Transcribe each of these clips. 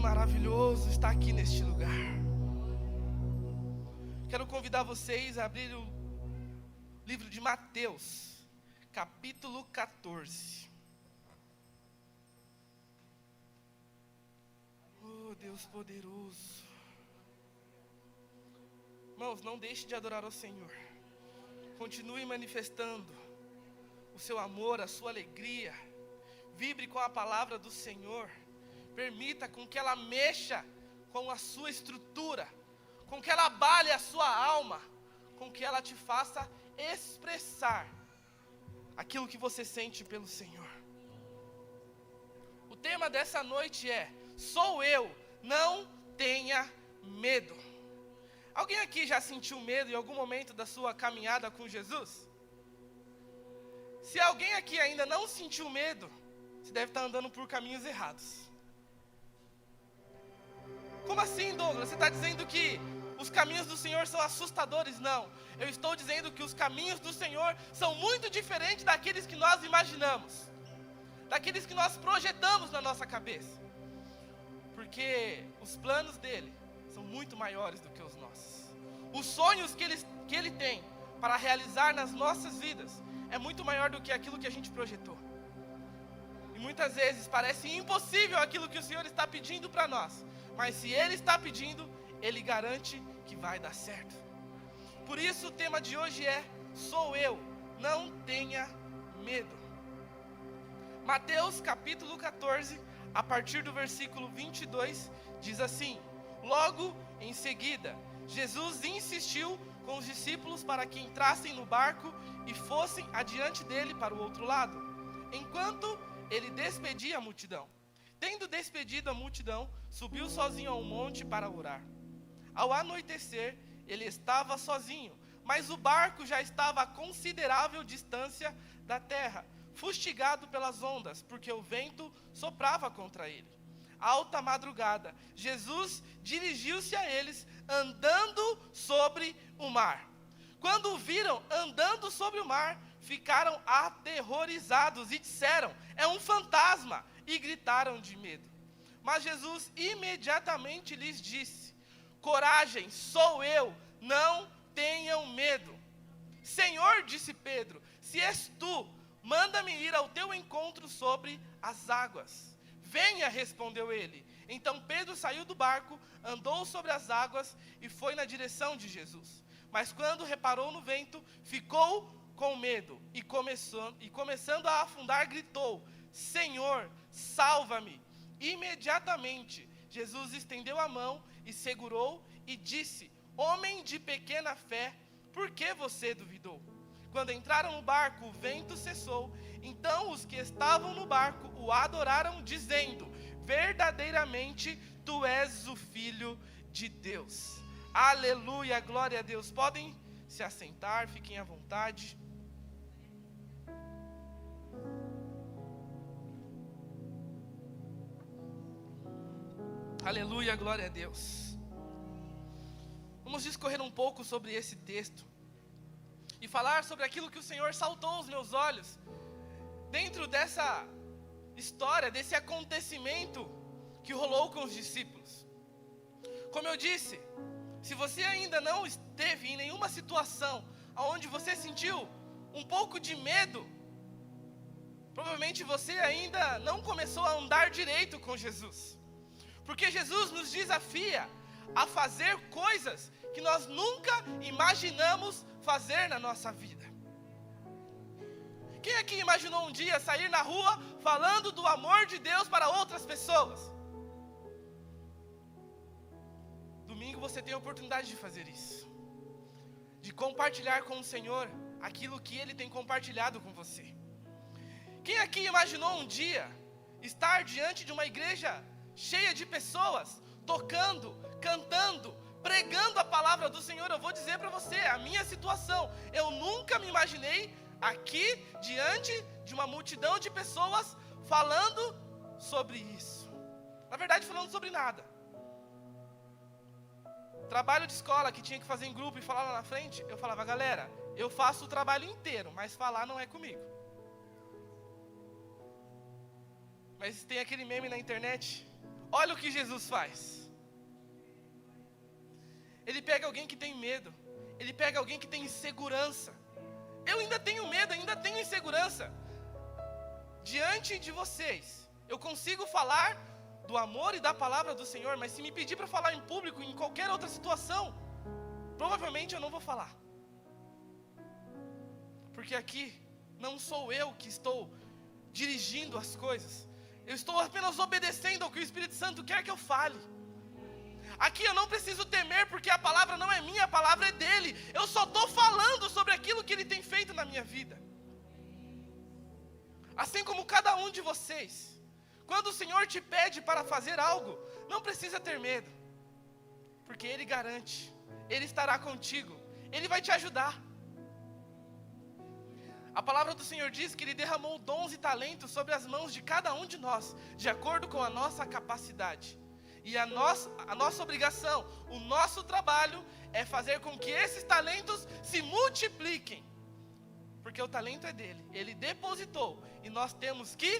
maravilhoso está aqui neste lugar. Quero convidar vocês a abrir o livro de Mateus, capítulo 14. Oh, Deus poderoso. Irmãos, não deixe de adorar ao Senhor. Continue manifestando o seu amor, a sua alegria. Vibre com a palavra do Senhor. Permita com que ela mexa com a sua estrutura, com que ela abale a sua alma, com que ela te faça expressar aquilo que você sente pelo Senhor. O tema dessa noite é: sou eu, não tenha medo. Alguém aqui já sentiu medo em algum momento da sua caminhada com Jesus? Se alguém aqui ainda não sentiu medo, você deve estar andando por caminhos errados. Como assim, Douglas? Você está dizendo que os caminhos do Senhor são assustadores? Não, eu estou dizendo que os caminhos do Senhor são muito diferentes daqueles que nós imaginamos, daqueles que nós projetamos na nossa cabeça, porque os planos dele são muito maiores do que os nossos. Os sonhos que ele tem para realizar nas nossas vidas é muito maior do que aquilo que a gente projetou. E muitas vezes parece impossível aquilo que o Senhor está pedindo para nós, mas se Ele está pedindo, Ele garante que vai dar certo. Por isso o tema de hoje é: sou eu, não tenha medo. Mateus capítulo 14, a partir do versículo 22, diz assim: logo em seguida, Jesus insistiu com os discípulos para que entrassem no barco e fossem adiante dele para o outro lado, enquanto ele despedia a multidão. Tendo despedido a multidão, subiu sozinho ao monte para orar. Ao anoitecer, ele estava sozinho, mas o barco já estava a considerável distância da terra, fustigado pelas ondas, porque o vento soprava contra ele. Alta madrugada, Jesus dirigiu-se a eles, andando sobre o mar. Quando o viram andando sobre o mar, ficaram aterrorizados e disseram: é um fantasma, e gritaram de medo. Mas Jesus imediatamente lhes disse: coragem, sou eu, não tenham medo. Senhor, disse Pedro, se és tu, manda-me ir ao teu encontro sobre as águas. Venha, respondeu ele. Então Pedro saiu do barco, andou sobre as águas e foi na direção de Jesus. Mas quando reparou no vento, ficou com medo e começando a afundar, gritou: Senhor, salva-me. Imediatamente Jesus estendeu a mão e segurou e disse: homem de pequena fé, por que você duvidou? Quando entraram no barco, o vento cessou. Então os que estavam no barco o adoraram, dizendo: verdadeiramente tu és o Filho de Deus. Aleluia, glória a Deus. Podem se assentar, fiquem à vontade. Aleluia, glória a Deus. Vamos discorrer um pouco sobre esse texto e falar sobre aquilo que o Senhor saltou aos meus olhos dentro dessa história, desse acontecimento que rolou com os discípulos. Como eu disse, se você ainda não esteve em nenhuma situação onde você sentiu um pouco de medo, provavelmente você ainda não começou a andar direito com Jesus. Porque Jesus nos desafia a fazer coisas que nós nunca imaginamos fazer na nossa vida. Quem aqui imaginou um dia sair na rua falando do amor de Deus para outras pessoas? Domingo você tem a oportunidade de fazer isso, de compartilhar com o Senhor aquilo que Ele tem compartilhado com você. Quem aqui imaginou um dia estar diante de uma igreja cheia de pessoas, tocando, cantando, pregando a palavra do Senhor? Eu vou dizer para você, a minha situação, eu nunca me imaginei aqui, diante de uma multidão de pessoas, falando sobre isso. Na verdade, falando sobre nada. Trabalho de escola que tinha que fazer em grupo e falar lá na frente, eu falava: galera, eu faço o trabalho inteiro, mas falar não é comigo. Mas tem aquele meme na internet: Olha o que Jesus faz. Ele pega alguém que tem medo. Ele pega alguém que tem insegurança. Eu ainda tenho medo, ainda tenho insegurança. Diante de vocês, eu consigo falar do amor e da palavra do Senhor, mas se me pedir para falar em público, em qualquer outra situação, provavelmente eu não vou falar. Porque aqui não sou eu que estou dirigindo as coisas. Eu estou apenas obedecendo ao que o Espírito Santo quer que eu fale. Aqui eu não preciso temer, porque a palavra não é minha, a palavra é dele. Eu só estou falando sobre aquilo que ele tem feito na minha vida. Assim como cada um de vocês, quando o Senhor te pede para fazer algo, não precisa ter medo, porque Ele garante, Ele estará contigo, Ele vai te ajudar. A palavra do Senhor diz que Ele derramou dons e talentos sobre as mãos de cada um de nós, de acordo com a nossa capacidade. E a nossa obrigação, o nosso trabalho é fazer com que esses talentos se multipliquem. Porque o talento é dele, ele depositou, e nós temos que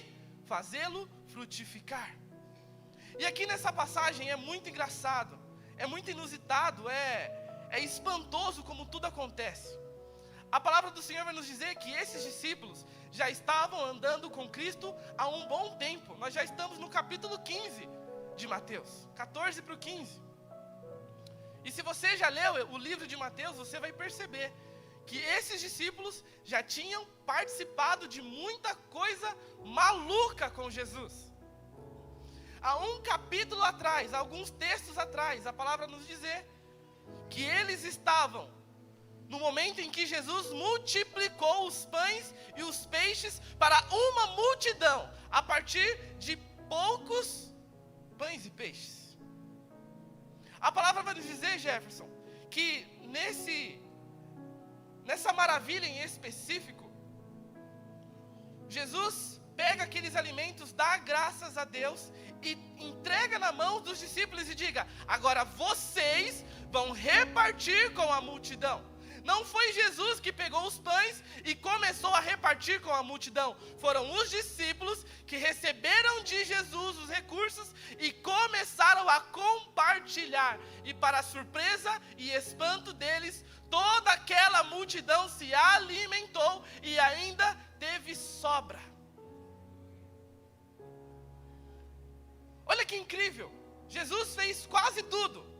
fazê-lo frutificar. E aqui nessa passagem é muito engraçado, é muito inusitado, é espantoso como tudo acontece. A palavra do Senhor vai nos dizer que esses discípulos já estavam andando com Cristo há um bom tempo. Nós já estamos no capítulo 15 de Mateus, 14 para o 15. E se você já leu o livro de Mateus, você vai perceber que esses discípulos já tinham participado de muita coisa maluca com Jesus. Há um capítulo atrás, alguns textos atrás, a palavra nos dizer que eles estavam no momento em que Jesus multiplicou os pães e os peixes para uma multidão, a partir de poucos pães e peixes. A palavra vai nos dizer, Jefferson, que nessa maravilha em específico, Jesus pega aqueles alimentos, dá graças a Deus e entrega na mão dos discípulos e diga: agora vocês vão repartir com a multidão. Não foi Jesus que pegou os pães e começou a repartir com a multidão. Foram os discípulos que receberam de Jesus os recursos e começaram a compartilhar. E para surpresa e espanto deles, toda aquela multidão se alimentou e ainda teve sobra. Olha que incrível! Jesus fez quase tudo.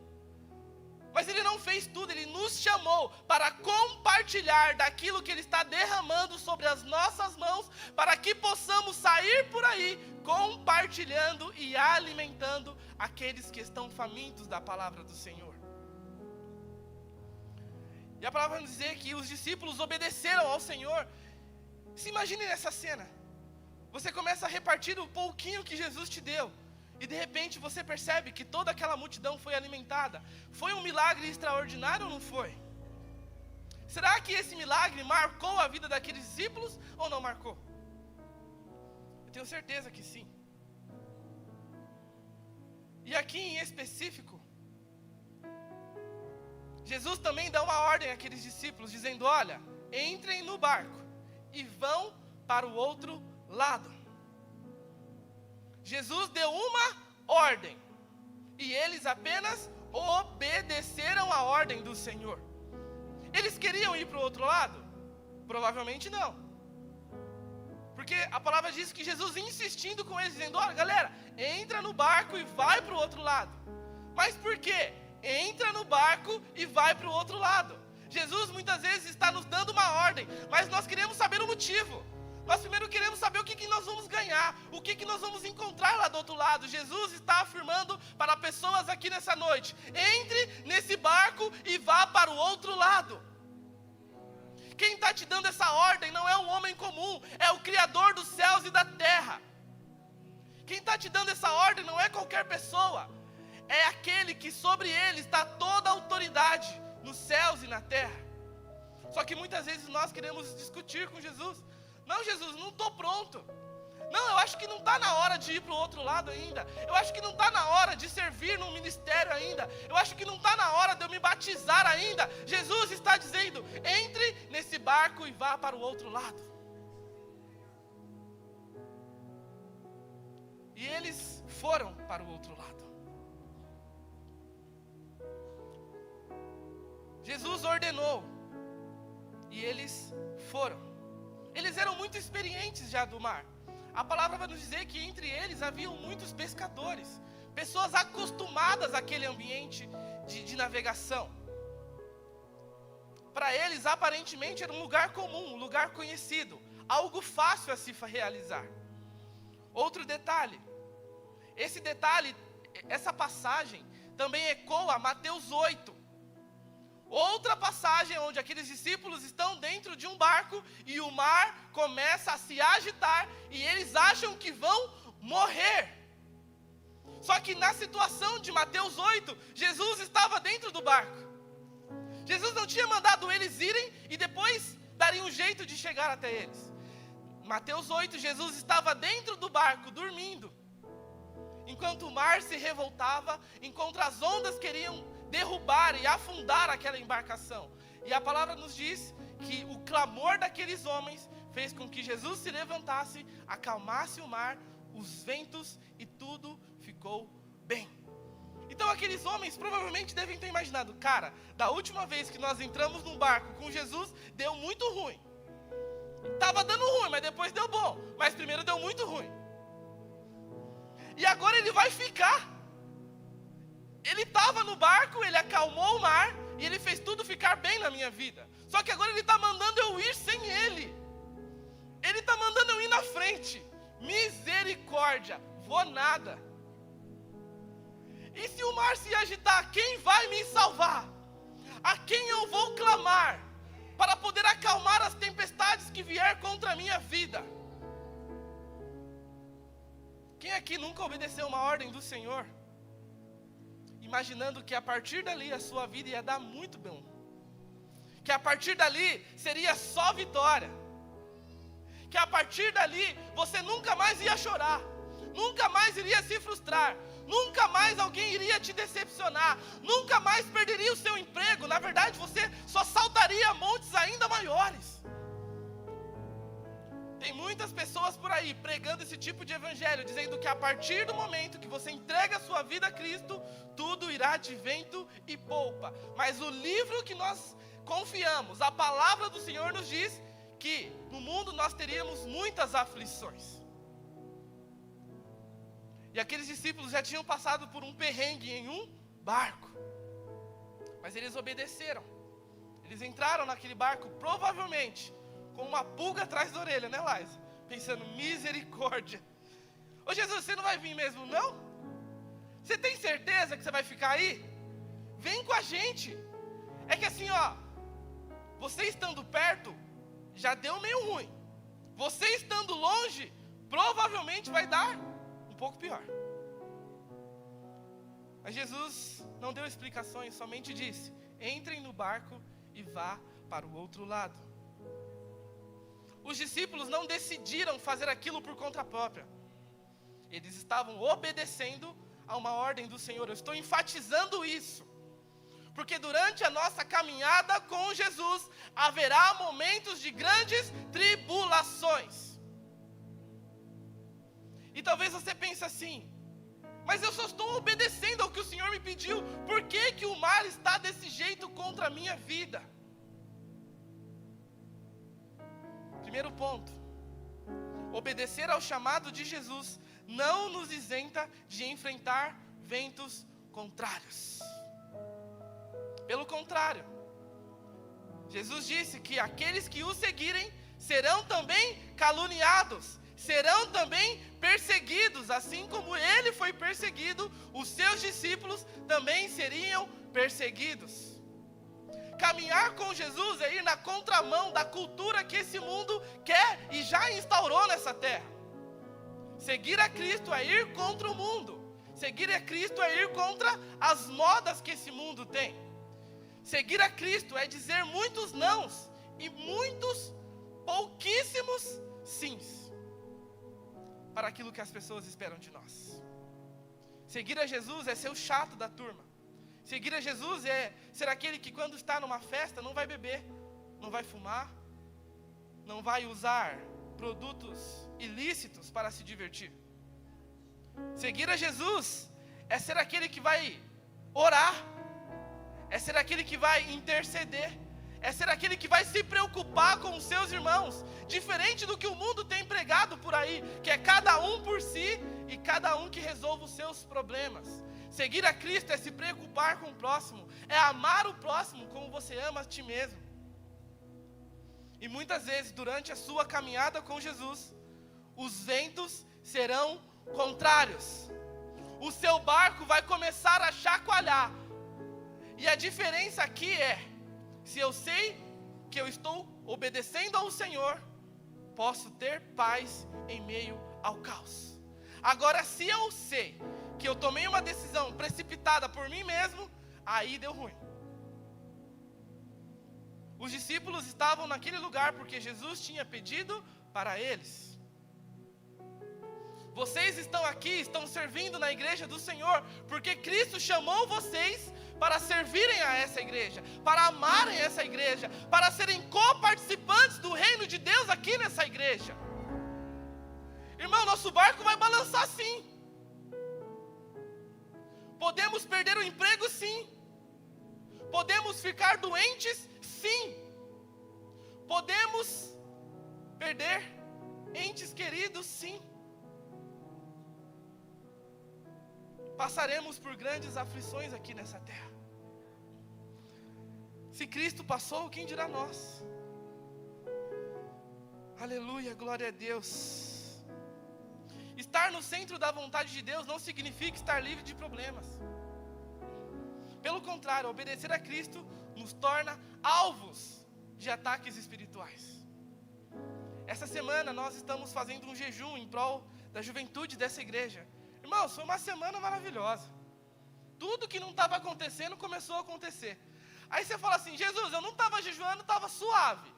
Mas Ele não fez tudo, Ele nos chamou para compartilhar daquilo que Ele está derramando sobre as nossas mãos, para que possamos sair por aí compartilhando e alimentando aqueles que estão famintos da palavra do Senhor. E a palavra vai dizer que os discípulos obedeceram ao Senhor. Se imagine nessa cena, você começa a repartir o pouquinho que Jesus te deu, e de repente você percebe que toda aquela multidão foi alimentada. Foi um milagre extraordinário ou não foi? Será que esse milagre marcou a vida daqueles discípulos ou não marcou? Eu tenho certeza que sim. E aqui em específico, Jesus também dá uma ordem àqueles discípulos, dizendo: olha, entrem no barco e vão para o outro lado. Jesus deu uma ordem, e eles apenas obedeceram a ordem do Senhor. Eles queriam ir para o outro lado? Provavelmente não. Porque a palavra diz que Jesus insistindo com eles, dizendo: olha galera, entra no barco e vai para o outro lado. Mas por quê? Entra no barco e vai para o outro lado. Jesus muitas vezes está nos dando uma ordem, mas nós queremos saber o motivo. Nós primeiro queremos saber o que nós vamos ganhar, o que nós vamos encontrar lá do outro lado. Jesus está afirmando para pessoas aqui nessa noite: entre nesse barco e vá para o outro lado. Quem está te dando essa ordem não é um homem comum, é o Criador dos céus e da terra. Quem está te dando essa ordem não é qualquer pessoa, é aquele que sobre ele está toda a autoridade nos céus e na terra. Só que muitas vezes nós queremos discutir com Jesus: não, Jesus, não estou pronto. Não, eu acho que não está na hora de ir para o outro lado ainda. Eu acho que não está na hora de servir num ministério ainda. Eu acho que não está na hora de eu me batizar ainda. Jesus está dizendo: entre nesse barco e vá para o outro lado. E eles foram para o outro lado. Jesus ordenou e eles foram. Eles eram muito experientes já do mar. A palavra vai nos dizer que entre eles haviam muitos pescadores, pessoas acostumadas àquele ambiente de navegação. Para eles, aparentemente, era um lugar comum, um lugar conhecido, algo fácil a se realizar. Outro detalhe, essa passagem também ecoa Mateus 8. Outra passagem onde aqueles discípulos estão dentro de um barco e o mar começa a se agitar e eles acham que vão morrer. Só que na situação de Mateus 8, Jesus estava dentro do barco. Jesus não tinha mandado eles irem e depois daria um jeito de chegar até eles. Mateus 8, Jesus estava dentro do barco, dormindo. Enquanto o mar se revoltava, enquanto as ondas queriam derrubar e afundar aquela embarcação. E a palavra nos diz que o clamor daqueles homens fez com que Jesus se levantasse, acalmasse o mar, os ventos e tudo ficou bem. Então aqueles homens provavelmente devem ter imaginado, cara, da última vez que nós entramos num barco com Jesus, deu muito ruim. Estava dando ruim, mas depois deu bom. Mas primeiro deu muito ruim. E agora ele vai ficar. Ele estava no barco, ele acalmou o mar e ele fez tudo ficar bem na minha vida. Só que agora ele está mandando eu ir sem ele. Ele está mandando eu ir na frente. Misericórdia, vou nada. E se o mar se agitar, quem vai me salvar? A quem eu vou clamar para poder acalmar as tempestades que vier contra a minha vida? Quem aqui nunca obedeceu uma ordem do Senhor, imaginando que a partir dali a sua vida ia dar muito bom, que a partir dali seria só vitória, que a partir dali você nunca mais ia chorar, nunca mais iria se frustrar, nunca mais alguém iria te decepcionar, nunca mais perderia o seu emprego, na verdade você só saltaria montes ainda maiores. Tem muitas pessoas por aí pregando esse tipo de evangelho, dizendo que a partir do momento que você entrega a sua vida a Cristo, tudo irá de vento e polpa. Mas o livro que nós confiamos, a palavra do Senhor nos diz que no mundo nós teríamos muitas aflições. E aqueles discípulos já tinham passado por um perrengue em um barco. Mas eles obedeceram. Eles entraram naquele barco, provavelmente com uma pulga atrás da orelha, né, Laisa? Pensando, misericórdia. Ô Jesus, você não vai vir mesmo, não? Você tem certeza que você vai ficar aí? Vem com a gente. É que assim, ó, você estando perto, já deu meio ruim. Você estando longe, provavelmente vai dar um pouco pior. Mas Jesus não deu explicações, somente disse: entrem no barco e vá para o outro lado. Os discípulos não decidiram fazer aquilo por conta própria. Eles estavam obedecendo a uma ordem do Senhor. Eu estou enfatizando isso, porque durante a nossa caminhada com Jesus, haverá momentos de grandes tribulações. E talvez você pense assim: mas eu só estou obedecendo ao que o Senhor me pediu, por que que o mar está desse jeito contra a minha vida? Primeiro ponto: obedecer ao chamado de Jesus não nos isenta de enfrentar ventos contrários. Pelo contrário, Jesus disse que aqueles que o seguirem serão também caluniados, serão também perseguidos, assim como ele foi perseguido, os seus discípulos também seriam perseguidos. Caminhar com Jesus é ir na contramão da cultura que esse mundo quer e já instaurou nessa terra. Seguir a Cristo é ir contra o mundo. Seguir a Cristo é ir contra as modas que esse mundo tem. Seguir a Cristo é dizer muitos nãos e pouquíssimos sims para aquilo que as pessoas esperam de nós. Seguir a Jesus é ser o chato da turma. Seguir a Jesus é ser aquele que quando está numa festa não vai beber, não vai fumar, não vai usar produtos ilícitos para se divertir. Seguir a Jesus é ser aquele que vai orar, é ser aquele que vai interceder, é ser aquele que vai se preocupar com os seus irmãos, diferente do que o mundo tem pregado por aí, que é cada um por si e cada um que resolva os seus problemas. Seguir a Cristo é se preocupar com o próximo, é amar o próximo como você ama a ti mesmo. E muitas vezes, durante a sua caminhada com Jesus, os ventos serão contrários. O seu barco vai começar a chacoalhar. E a diferença aqui é, se eu sei que eu estou obedecendo ao Senhor, posso ter paz em meio ao caos. Agora, se eu sei que eu tomei uma decisão precipitada por mim mesmo, aí deu ruim. Os discípulos estavam naquele lugar porque Jesus tinha pedido para eles. Vocês estão aqui, estão servindo na igreja do Senhor, porque Cristo chamou vocês para servirem a essa igreja, para amarem essa igreja, para serem coparticipantes do reino de Deus aqui nessa igreja. Irmão, nosso barco vai balançar sim. Podemos perder o emprego sim. Podemos ficar doentes sim. Podemos perder entes queridos sim. Passaremos por grandes aflições aqui nessa terra. Se Cristo passou, quem dirá nós? Aleluia, glória a Deus. Estar no centro da vontade de Deus não significa estar livre de problemas. Pelo contrário, obedecer a Cristo nos torna alvos de ataques espirituais. Essa semana nós estamos fazendo um jejum em prol da juventude dessa igreja. Irmãos, foi uma semana maravilhosa. Tudo que não estava acontecendo começou a acontecer. Aí você fala assim, Jesus, eu não estava jejuando, estava suave.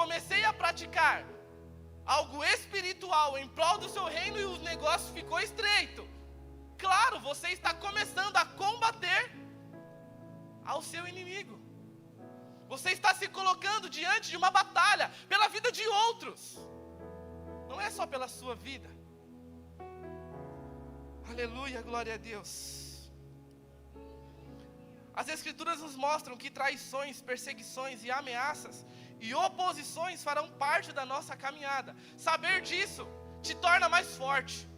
Comecei a praticar algo espiritual em prol do seu reino e o negócio ficou estreito. Claro, você está começando a combater ao seu inimigo. Você está se colocando diante de uma batalha pela vida de outros. Não é só pela sua vida. Aleluia, glória a Deus. As Escrituras nos mostram que traições, perseguições e ameaças e oposições farão parte da nossa caminhada. Saber disso te torna mais forte.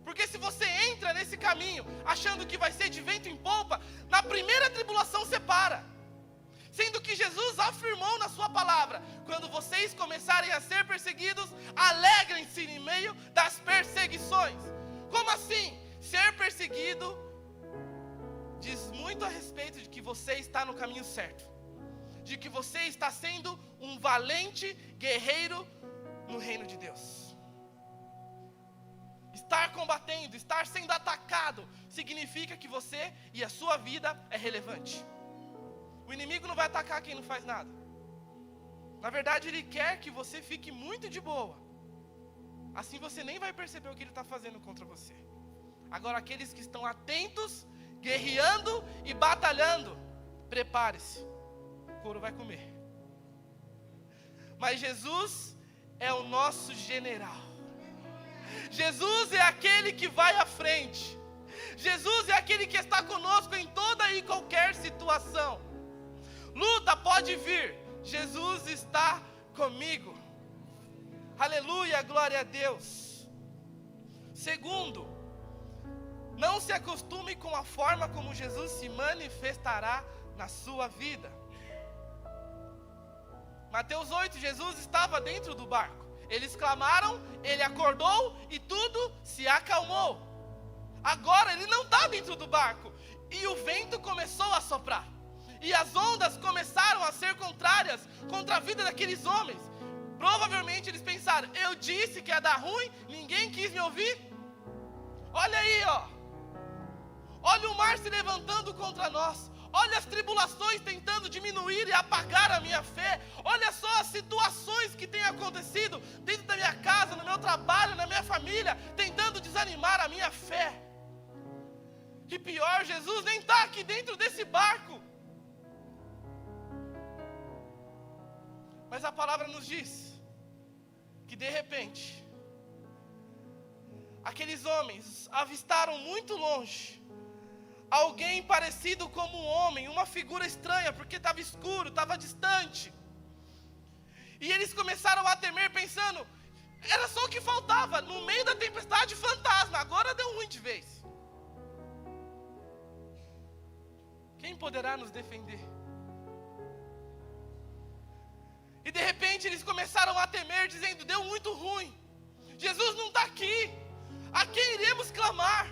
Porque se você entra nesse caminho achando que vai ser de vento em polpa, na primeira tribulação você para. Sendo que Jesus afirmou na sua palavra, quando vocês começarem a ser perseguidos, alegrem-se em meio das perseguições. Como assim? Ser perseguido diz muito a respeito de que você está no caminho certo, de que você está sendo um valente guerreiro no reino de Deus. Estar combatendo, estar sendo atacado, significa que você e a sua vida é relevante. O inimigo não vai atacar quem não faz nada. Na verdade, ele quer que você fique muito de boa. Assim você nem vai perceber o que ele está fazendo contra você. Agora, aqueles que estão atentos, guerreando e batalhando, prepare-se, o couro vai comer. Mas Jesus é o nosso general. Jesus é aquele que vai à frente. Jesus é aquele que está conosco em toda e qualquer situação. Luta pode vir, Jesus está comigo. Aleluia, glória a Deus. Segundo, não se acostume com a forma como Jesus se manifestará na sua vida. Mateus 8, Jesus estava dentro do barco. Eles clamaram, ele acordou e tudo se acalmou. Agora ele não está dentro do barco. E o vento começou a soprar. E as ondas começaram a ser contrárias contra a vida daqueles homens. Provavelmente eles pensaram, eu disse que ia dar ruim, ninguém quis me ouvir. Olha aí, ó. Olha o mar se levantando contra nós. Olha as tribulações tentando diminuir e apagar a minha fé. Olha só as situações que têm acontecido dentro da minha casa, no meu trabalho, na minha família, tentando desanimar a minha fé. E pior, Jesus nem está aqui dentro desse barco. Mas a palavra nos diz que de repente aqueles homens avistaram muito longe alguém parecido como um homem, uma figura estranha, porque estava escuro, estava distante. E eles começaram a temer, pensando, era só o que faltava, no meio da tempestade, fantasma, agora deu ruim de vez. Quem poderá nos defender? E de repente eles começaram a temer, dizendo, deu muito ruim, Jesus não está aqui, a quem iremos clamar?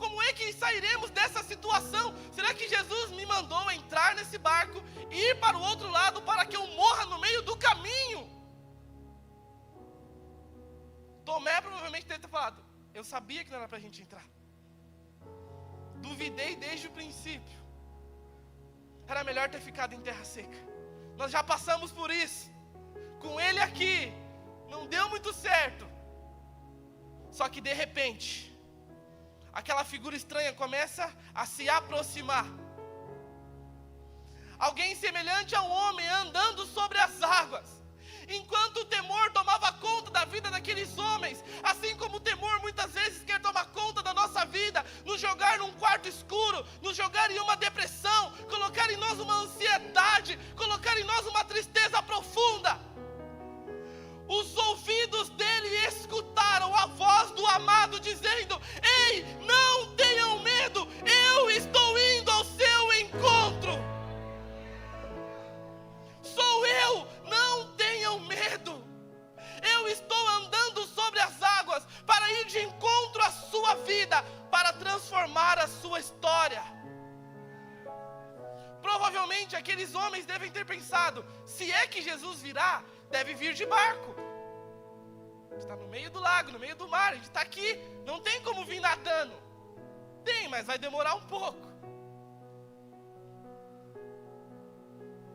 Como é que sairemos dessa situação? Será que Jesus me mandou entrar nesse barco e ir para o outro lado para que eu morra no meio do caminho? Tomé provavelmente deve ter falado, eu sabia que não era para a gente entrar. Duvidei desde o princípio. Era melhor ter ficado em terra seca. Nós já passamos por isso. Com ele aqui, não deu muito certo. Só que de repente, aquela figura estranha começa a se aproximar. Alguém semelhante a um homem andando sobre as águas. Enquanto o temor tomava conta da vida daqueles homens, assim como o temor muitas vezes quer tomar conta da nossa vida, nos jogar num quarto escuro, nos jogar em uma depressão, colocar em nós uma ansiedade, colocar em nós uma tristeza profunda. Os ouvidos dele escutaram a voz do amado dizendo, ei, não tenham medo, eu estou indo ao seu encontro. Sou eu, não tenham medo. Eu estou andando sobre as águas para ir de encontro à sua vida, para transformar a sua história. Provavelmente aqueles homens devem ter pensado, se é que Jesus virá, deve vir de barco. Está no meio do lago, no meio do mar, a gente está aqui, não tem como vir nadando. Tem, mas vai demorar um pouco.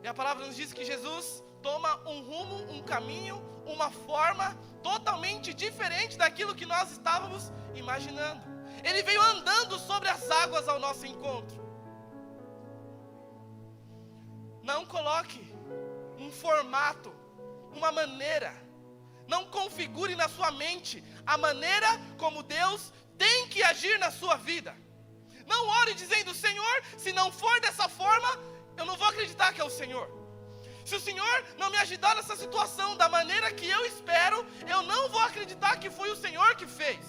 E a palavra nos diz que Jesus toma um rumo, um caminho, uma forma totalmente diferente daquilo que nós estávamos imaginando. Ele veio andando sobre as águas ao nosso encontro. Não coloque um formato, uma maneira. Não configure na sua mente a maneira como Deus tem que agir na sua vida. Não ore dizendo, Senhor, se não for dessa forma, eu não vou acreditar que é o Senhor. Se o Senhor não me ajudar nessa situação da maneira que eu espero, eu não vou acreditar que foi o Senhor que fez.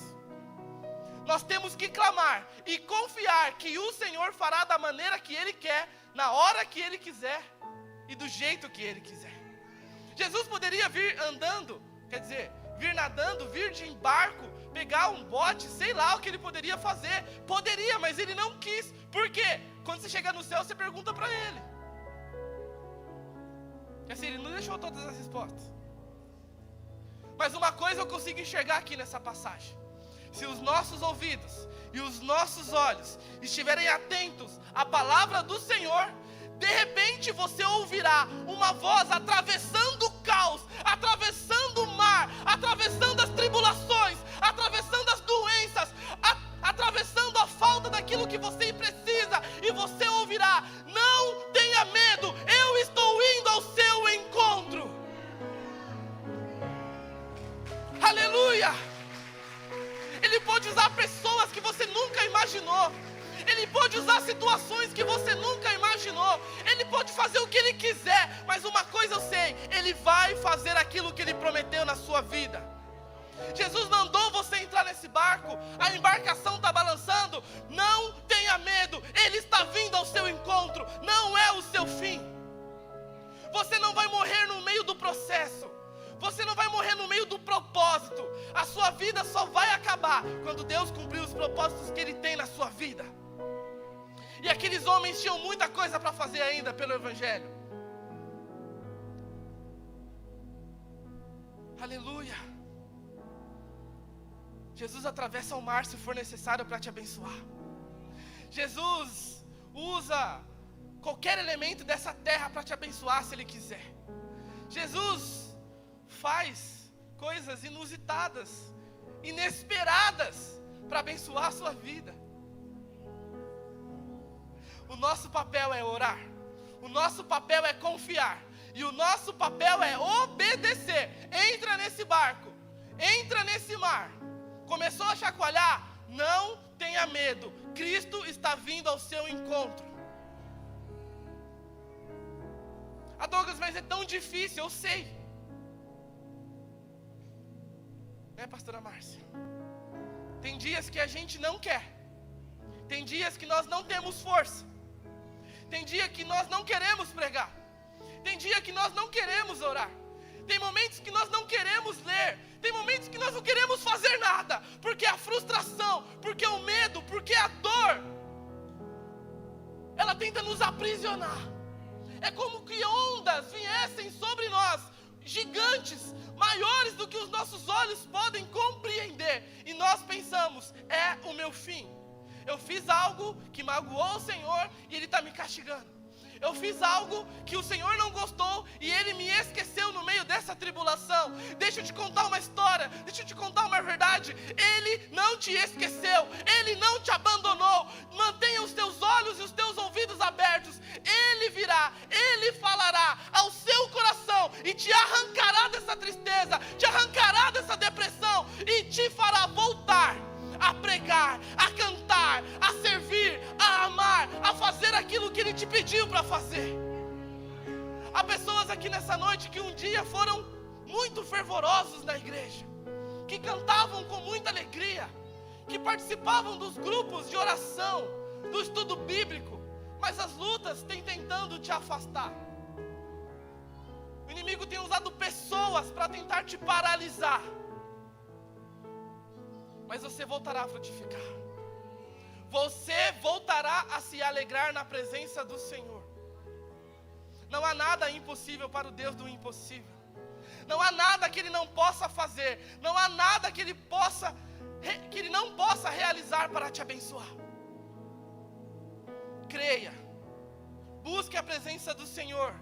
Nós temos que clamar e confiar que o Senhor fará da maneira que Ele quer, na hora que Ele quiser e do jeito que Ele quiser. Jesus poderia vir andando, quer dizer, vir nadando, vir de embarco, pegar um bote, sei lá o que Ele poderia fazer. Poderia, mas Ele não quis. Por quê? Quando você chegar no céu, você pergunta para Ele. Assim, Ele não deixou todas as respostas. Mas uma coisa eu consigo enxergar aqui nessa passagem. Se os nossos ouvidos e os nossos olhos estiverem atentos à palavra do Senhor, de repente você ouvirá uma voz atravessando o caos, atravessando o mar, atravessando as tribulações, atravessando as doenças, atravessando a falta daquilo que você precisa, e você ouvirá, não tenha medo, eu estou indo ao seu encontro. Aleluia! Ele pode usar pessoas que você nunca imaginou. Ele pode usar situações que você nunca imaginou. Ele pode fazer o que Ele quiser. Mas uma coisa eu sei, Ele vai fazer aquilo que Ele prometeu na sua vida. Jesus mandou você entrar nesse barco. A embarcação está balançando. Não tenha medo, Ele está vindo ao seu encontro. Não é o seu fim. Você não vai morrer no meio do processo. Você não vai morrer no meio do propósito. A sua vida só vai acabar quando Deus cumprir os propósitos que Ele tem na sua vida. E aqueles homens tinham muita coisa para fazer ainda pelo Evangelho. Aleluia. Jesus atravessa o mar se for necessário para te abençoar. Jesus usa qualquer elemento dessa terra para te abençoar se Ele quiser. Jesus faz coisas inusitadas, inesperadas, para abençoar a sua vida. O nosso papel é orar, o nosso papel é confiar, e o nosso papel é obedecer. Entra nesse barco, entra nesse mar, Começou a chacoalhar? Não tenha medo. Cristo está vindo ao seu encontro. Douglas, mas é tão difícil, eu sei. Né, pastora Márcia? Tem dias que a gente não quer. Tem dias que nós não temos força. Tem dia que nós não queremos pregar. Tem dia que nós não queremos orar. Tem momentos que nós não queremos ler. Tem momentos que nós não queremos fazer nada. Porque a frustração, porque o medo, porque a dor, ela tenta nos aprisionar. É como que ondas viessem sobre nós, gigantes, maiores do que os nossos olhos podem compreender. E nós pensamos, é o meu fim. Eu fiz algo que magoou o Senhor e Ele está me castigando. Eu fiz algo que o Senhor não gostou e Ele me esqueceu no meio dessa tribulação. Deixa eu te contar uma história, deixa eu te contar uma verdade. Ele não te esqueceu, Ele não te abandonou. Mantenha os teus olhos e os teus ouvidos abertos. Ele virá, Ele falará ao seu coração e te arrancará dessa tristeza, te arrancará dessa depressão e te fará voltar a pregar, a cantar, a servir, a amar, a fazer aquilo que Ele te pediu para fazer. Há pessoas aqui nessa noite que um dia foram muito fervorosos na igreja, que cantavam com muita alegria, que participavam dos grupos de oração, do estudo bíblico, mas as lutas têm tentando te afastar. O inimigo tem usado pessoas para tentar te paralisar. Mas você voltará a frutificar. Você voltará a se alegrar na presença do Senhor. Não há nada impossível para o Deus do impossível. Não há nada que Ele não possa fazer. Não há nada que Ele não possa realizar para te abençoar. Creia. Busque a presença do Senhor.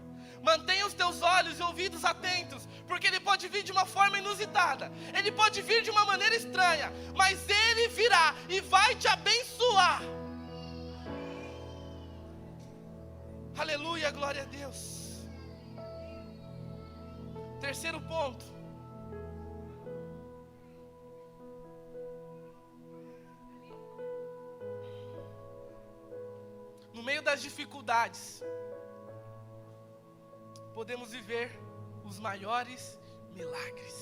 Mantenha os teus olhos e ouvidos atentos, porque Ele pode vir de uma forma inusitada, Ele pode vir de uma maneira estranha, mas Ele virá e vai te abençoar. Aleluia, glória a Deus. Terceiro ponto. No meio das dificuldades, podemos viver os maiores milagres.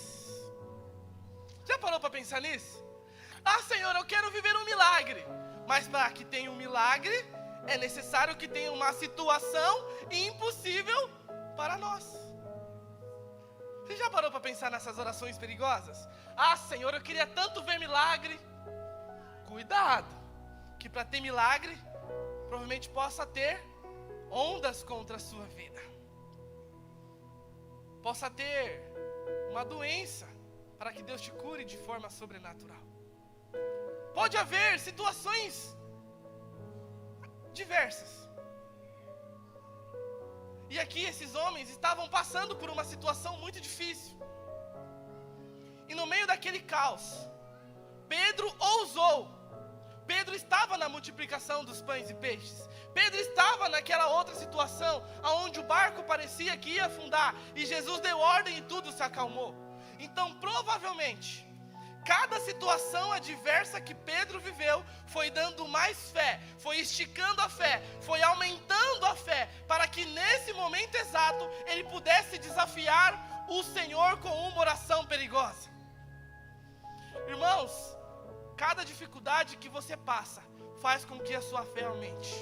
Já parou para pensar nisso? Ah, Senhor, eu quero viver um milagre. Mas para que tenha um milagre, é necessário que tenha uma situação impossível para nós. Você já parou para pensar nessas orações perigosas? Ah, Senhor, eu queria tanto ver milagre. Cuidado, que para ter milagre, provavelmente possa ter ondas contra a sua vida. Possa ter uma doença, para que Deus te cure de forma sobrenatural. Pode haver situações diversas. E aqui esses homens estavam passando por uma situação muito difícil. E no meio daquele caos, Pedro ousou. Pedro estava na multiplicação dos pães e peixes. Pedro estava naquela outra situação, onde o barco parecia que ia afundar, e Jesus deu ordem e tudo se acalmou. Então, provavelmente, cada situação adversa que Pedro viveu, foi dando mais fé, foi esticando a fé, foi aumentando a fé, para que nesse momento exato, ele pudesse desafiar o Senhor com uma oração perigosa. Irmãos, cada dificuldade que você passa, faz com que a sua fé aumente.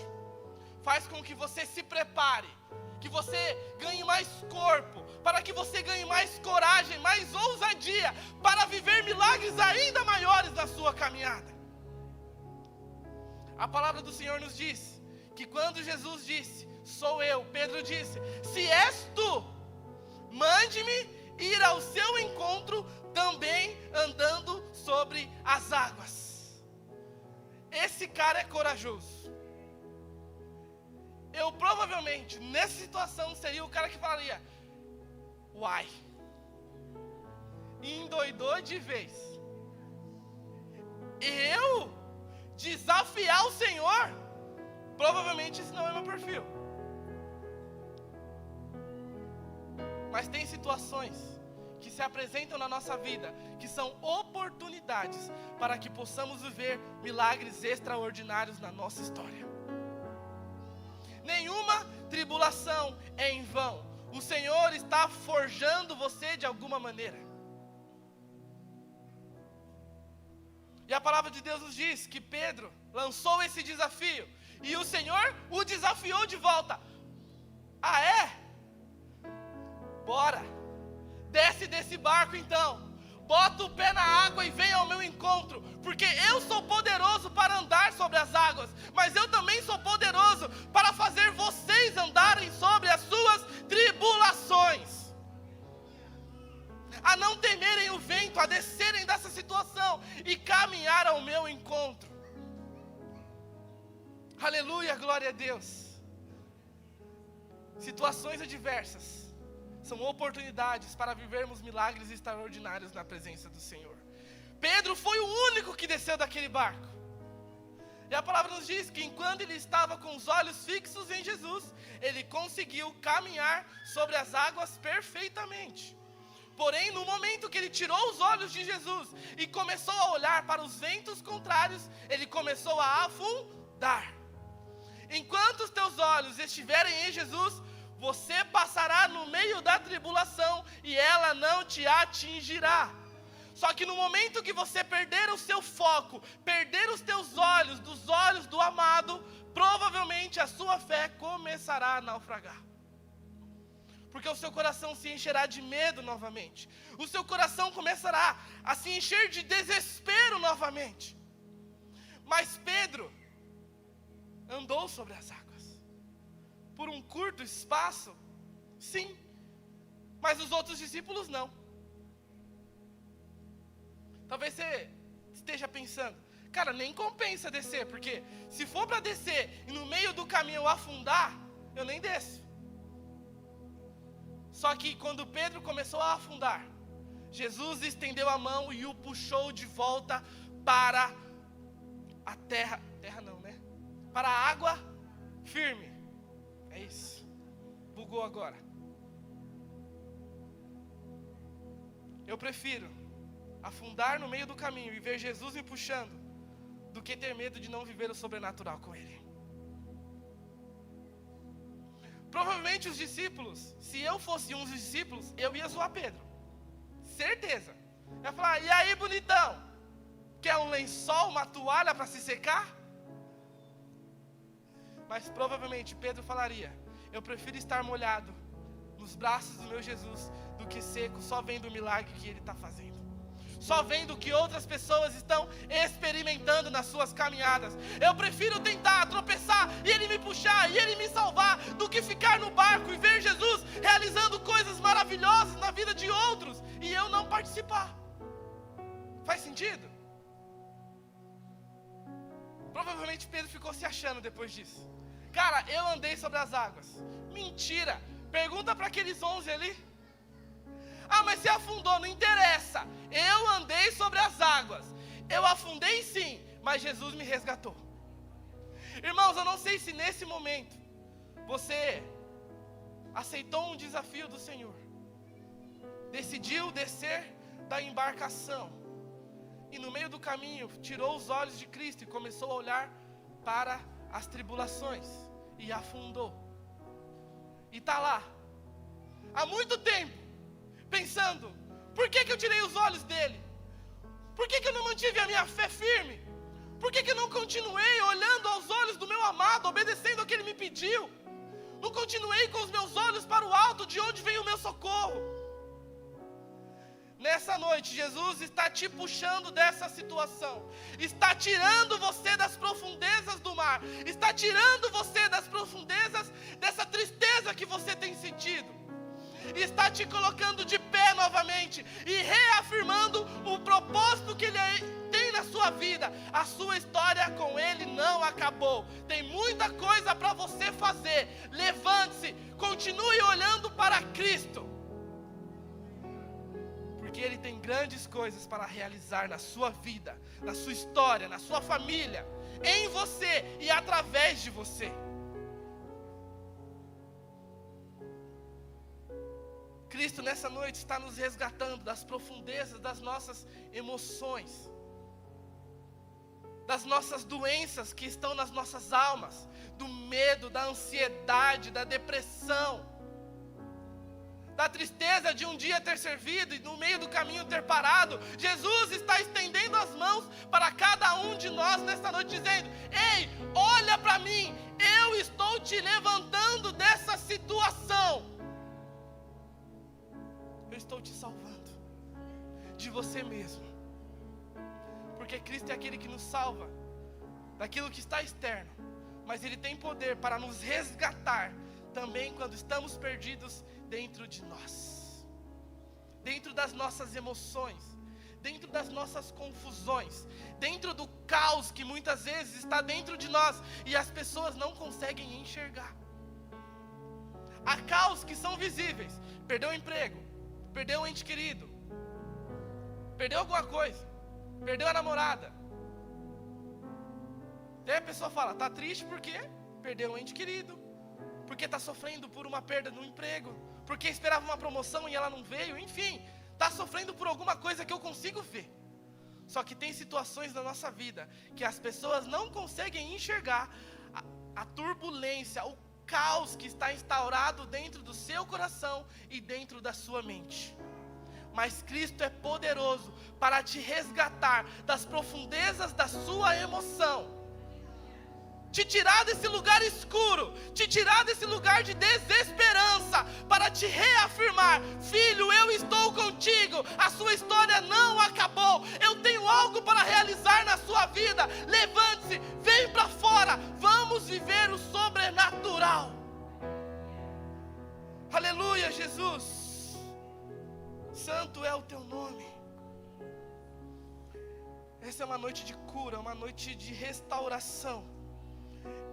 Faz com que você se prepare, que você ganhe mais corpo, para que você ganhe mais coragem, mais ousadia, para viver milagres ainda maiores na sua caminhada. A palavra do Senhor nos diz, que quando Jesus disse, sou eu, Pedro disse, se és tu, mande-me ir ao seu encontro, também andando sobre as águas. Esse cara é corajoso. Eu provavelmente, nessa situação, seria o cara que falaria, uai, endoidou de vez. Eu desafiar o Senhor? Provavelmente esse não é meu perfil. Mas tem situações que se apresentam na nossa vida, que são oportunidades para que possamos viver milagres extraordinários na nossa história. Nenhuma tribulação é em vão. O Senhor está forjando você de alguma maneira. E a palavra de Deus nos diz que Pedro lançou esse desafio e o Senhor o desafiou de volta. Ah, é? Bora, desce desse barco então, bota o pé na água e vem ao meu encontro, porque eu sou poderoso para andar sobre as águas, mas eu também sou poderoso para fazer vocês andarem sobre as suas tribulações, a não temerem o vento, a descerem dessa situação e caminhar ao meu encontro. Aleluia, glória a Deus. Situações adversas são oportunidades para vivermos milagres extraordinários na presença do Senhor. Pedro foi o único que desceu daquele barco. E a palavra nos diz que enquanto ele estava com os olhos fixos em Jesus, ele conseguiu caminhar sobre as águas perfeitamente. Porém, no momento que ele tirou os olhos de Jesus e começou a olhar para os ventos contrários, ele começou a afundar. Enquanto os teus olhos estiverem em Jesus, você passará no meio da tribulação e ela não te atingirá. Só que no momento que você perder o seu foco, perder os teus olhos dos olhos do amado, provavelmente a sua fé começará a naufragar. Porque o seu coração se encherá de medo novamente. O seu coração começará a se encher de desespero novamente. Mas Pedro andou sobre as águas. Por um curto espaço, sim. Mas os outros discípulos não. Talvez você esteja pensando, cara, nem compensa descer, porque se for para descer e no meio do caminho eu afundar, eu nem desço. Só que quando Pedro começou a afundar, Jesus estendeu a mão e o puxou de volta para a terra não, né? Para a água firme. É isso. Bugou agora. Eu prefiro afundar no meio do caminho e ver Jesus me puxando do que ter medo de não viver o sobrenatural com Ele. Provavelmente os discípulos, se eu fosse um dos discípulos, eu ia zoar Pedro. Certeza. Eu ia falar, e aí bonitão? Quer um lençol, uma toalha para se secar? Mas provavelmente Pedro falaria, eu prefiro estar molhado nos braços do meu Jesus do que seco, só vendo o milagre que Ele está fazendo. Só vendo o que outras pessoas estão experimentando nas suas caminhadas. Eu prefiro tentar tropeçar e Ele me puxar e Ele me salvar, do que ficar no barco e ver Jesus realizando coisas maravilhosas na vida de outros e eu não participar. Faz sentido? Provavelmente Pedro ficou se achando depois disso. Cara, eu andei sobre as águas. Mentira. Pergunta para aqueles 11 ali. Ah, mas você afundou, não interessa. Eu andei sobre as águas. Eu afundei sim, mas Jesus me resgatou. Irmãos, eu não sei se nesse momento você aceitou um desafio do Senhor. Decidiu descer da embarcação. E no meio do caminho, tirou os olhos de Cristo e começou a olhar para as tribulações. E afundou. E está lá, há muito tempo, pensando, por que eu tirei os olhos dele? Por que eu não mantive a minha fé firme? Por que eu não continuei olhando aos olhos do meu amado, obedecendo ao que ele me pediu? Não continuei com os meus olhos para o alto, de onde vem o meu socorro? Nessa noite, Jesus está te puxando dessa situação, está tirando você das profundezas do mar, está tirando você das profundezas dessa tristeza que você tem sentido, está te colocando de pé novamente e reafirmando o propósito que Ele tem na sua vida. A sua história com Ele não acabou, tem muita coisa para você fazer. Levante-se, continue olhando para Cristo, porque Ele tem grandes coisas para realizar na sua vida, na sua história, na sua família, em você e através de você. Cristo nessa noite está nos resgatando das profundezas das nossas emoções, das nossas doenças que estão nas nossas almas, do medo, da ansiedade, da depressão, da tristeza de um dia ter servido e no meio do caminho ter parado. Jesus está estendendo as mãos para cada um de nós nesta noite, dizendo: ei, olha para mim, eu estou te levantando dessa situação, eu estou te salvando de você mesmo, porque Cristo é aquele que nos salva daquilo que está externo, mas Ele tem poder para nos resgatar também quando estamos perdidos dentro de nós, dentro das nossas emoções, dentro das nossas confusões, dentro do caos que muitas vezes está dentro de nós e as pessoas não conseguem enxergar. Há caos que são visíveis: perdeu o emprego, perdeu um ente querido, perdeu alguma coisa, perdeu a namorada. Daí a pessoa fala: está triste porque perdeu um ente querido, porque está sofrendo por uma perda no emprego, porque esperava uma promoção e ela não veio, enfim, está sofrendo por alguma coisa que eu consigo ver. Só que tem situações da nossa vida que as pessoas não conseguem enxergar a turbulência, o caos que está instaurado dentro do seu coração e dentro da sua mente. Mas Cristo é poderoso para te resgatar das profundezas da sua emoção, te tirar desse lugar escuro, te tirar desse lugar de desesperança, para te reafirmar: filho, eu estou contigo, a sua história não acabou, eu tenho algo para realizar na sua vida. Levante-se, vem para fora, vamos viver o sobrenatural. Aleluia, Jesus, santo é o teu nome. Essa é uma noite de cura, uma noite de restauração.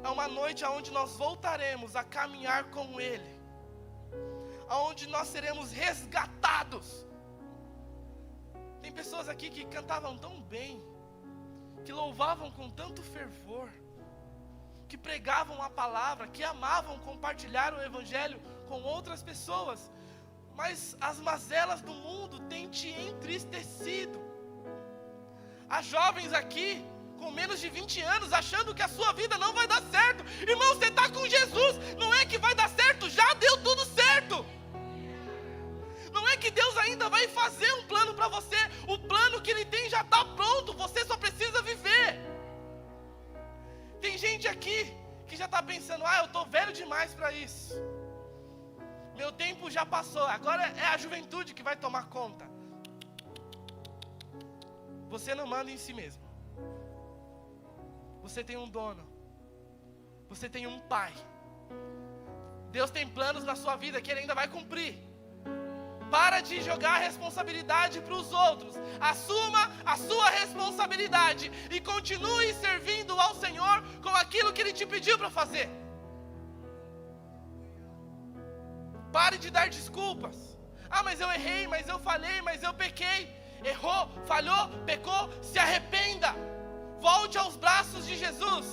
É uma noite onde nós voltaremos a caminhar com Ele, onde nós seremos resgatados. Tem pessoas aqui que cantavam tão bem, que louvavam com tanto fervor, que pregavam a palavra, que amavam compartilhar o Evangelho com outras pessoas, mas as mazelas do mundo têm te entristecido. Há jovens aqui com menos de 20 anos, achando que a sua vida não vai dar certo. Irmão, você está com Jesus, não é que vai dar certo, já deu tudo certo. Não é que Deus ainda vai fazer um plano para você, o plano que Ele tem já está pronto, você só precisa viver. Tem gente aqui que já está pensando: eu estou velho demais para isso, meu tempo já passou, agora é a juventude que vai tomar conta. Você não manda em si mesmo. Você tem um dono, você tem um pai. Deus tem planos na sua vida que Ele ainda vai cumprir. Para de jogar a responsabilidade para os outros, assuma a sua responsabilidade e continue servindo ao Senhor com aquilo que Ele te pediu para fazer. Pare de dar desculpas: mas eu errei, mas eu falhei, mas eu pequei. Errou, falhou, pecou, se arrependa. Volte aos braços de Jesus.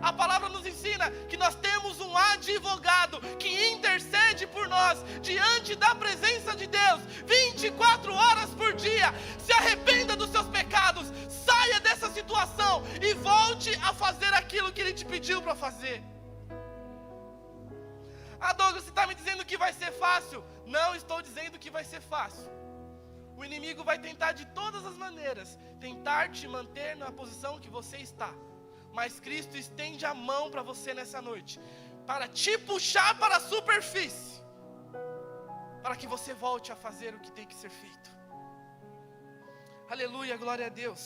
A palavra nos ensina que nós temos um advogado que intercede por nós diante da presença de Deus 24 horas por dia. Se arrependa dos seus pecados, saia dessa situação e volte a fazer aquilo que Ele te pediu para fazer. Douglas, você está me dizendo que vai ser fácil? Não estou dizendo que vai ser fácil. O inimigo vai tentar de todas as maneiras tentar te manter na posição que você está. Mas Cristo estende a mão para você nessa noite, para te puxar para a superfície, para que você volte a fazer o que tem que ser feito. Aleluia, glória a Deus.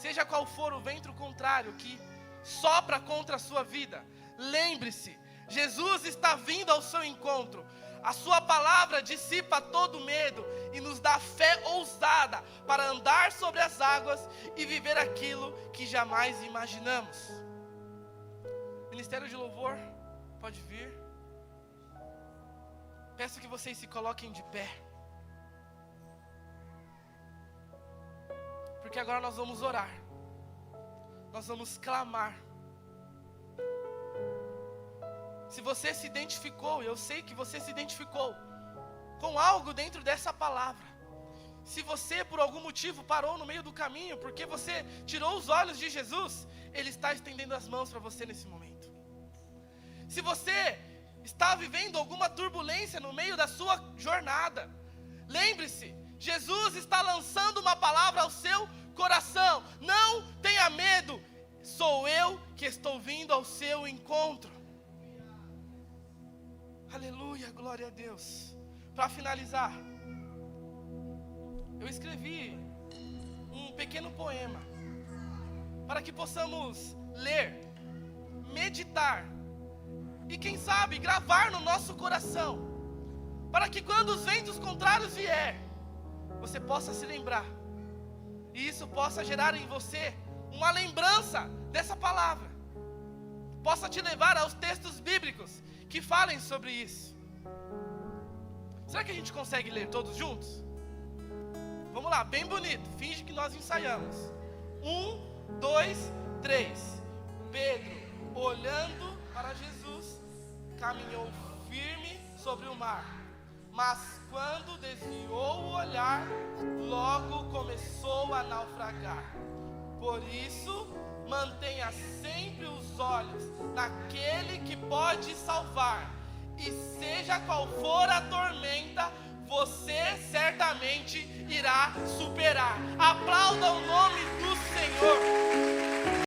Seja qual for o vento contrário que sopra contra a sua vida, lembre-se, Jesus está vindo ao seu encontro. A sua palavra dissipa todo medo e nos dá fé ousada para andar sobre as águas e viver aquilo que jamais imaginamos. Ministério de Louvor, pode vir. Peço que vocês se coloquem de pé, porque agora nós vamos orar, nós vamos clamar. Se você se identificou, eu sei que você se identificou com algo dentro dessa palavra. Se você por algum motivo parou no meio do caminho, porque você tirou os olhos de Jesus, Ele está estendendo as mãos para você nesse momento. Se você está vivendo alguma turbulência no meio da sua jornada, lembre-se, Jesus está lançando uma palavra ao seu coração. Não tenha medo, sou eu que estou vindo ao seu encontro. Aleluia, glória a Deus. Para finalizar, eu escrevi um pequeno poema para que possamos ler, meditar e quem sabe gravar no nosso coração, para que quando os ventos contrários vier, você possa se lembrar e isso possa gerar em você uma lembrança dessa palavra, possa te levar aos textos bíblicos que falem sobre isso. Será que a gente consegue ler todos juntos? Vamos lá, bem bonito, finge que nós ensaiamos. 1, 2, 3. Pedro, olhando para Jesus, caminhou firme sobre o mar, mas quando desviou o olhar, logo começou a naufragar. Por isso, mantenha sempre os olhos naquele que pode salvar, e seja qual for a tormenta, você certamente irá superar. Aplauda o nome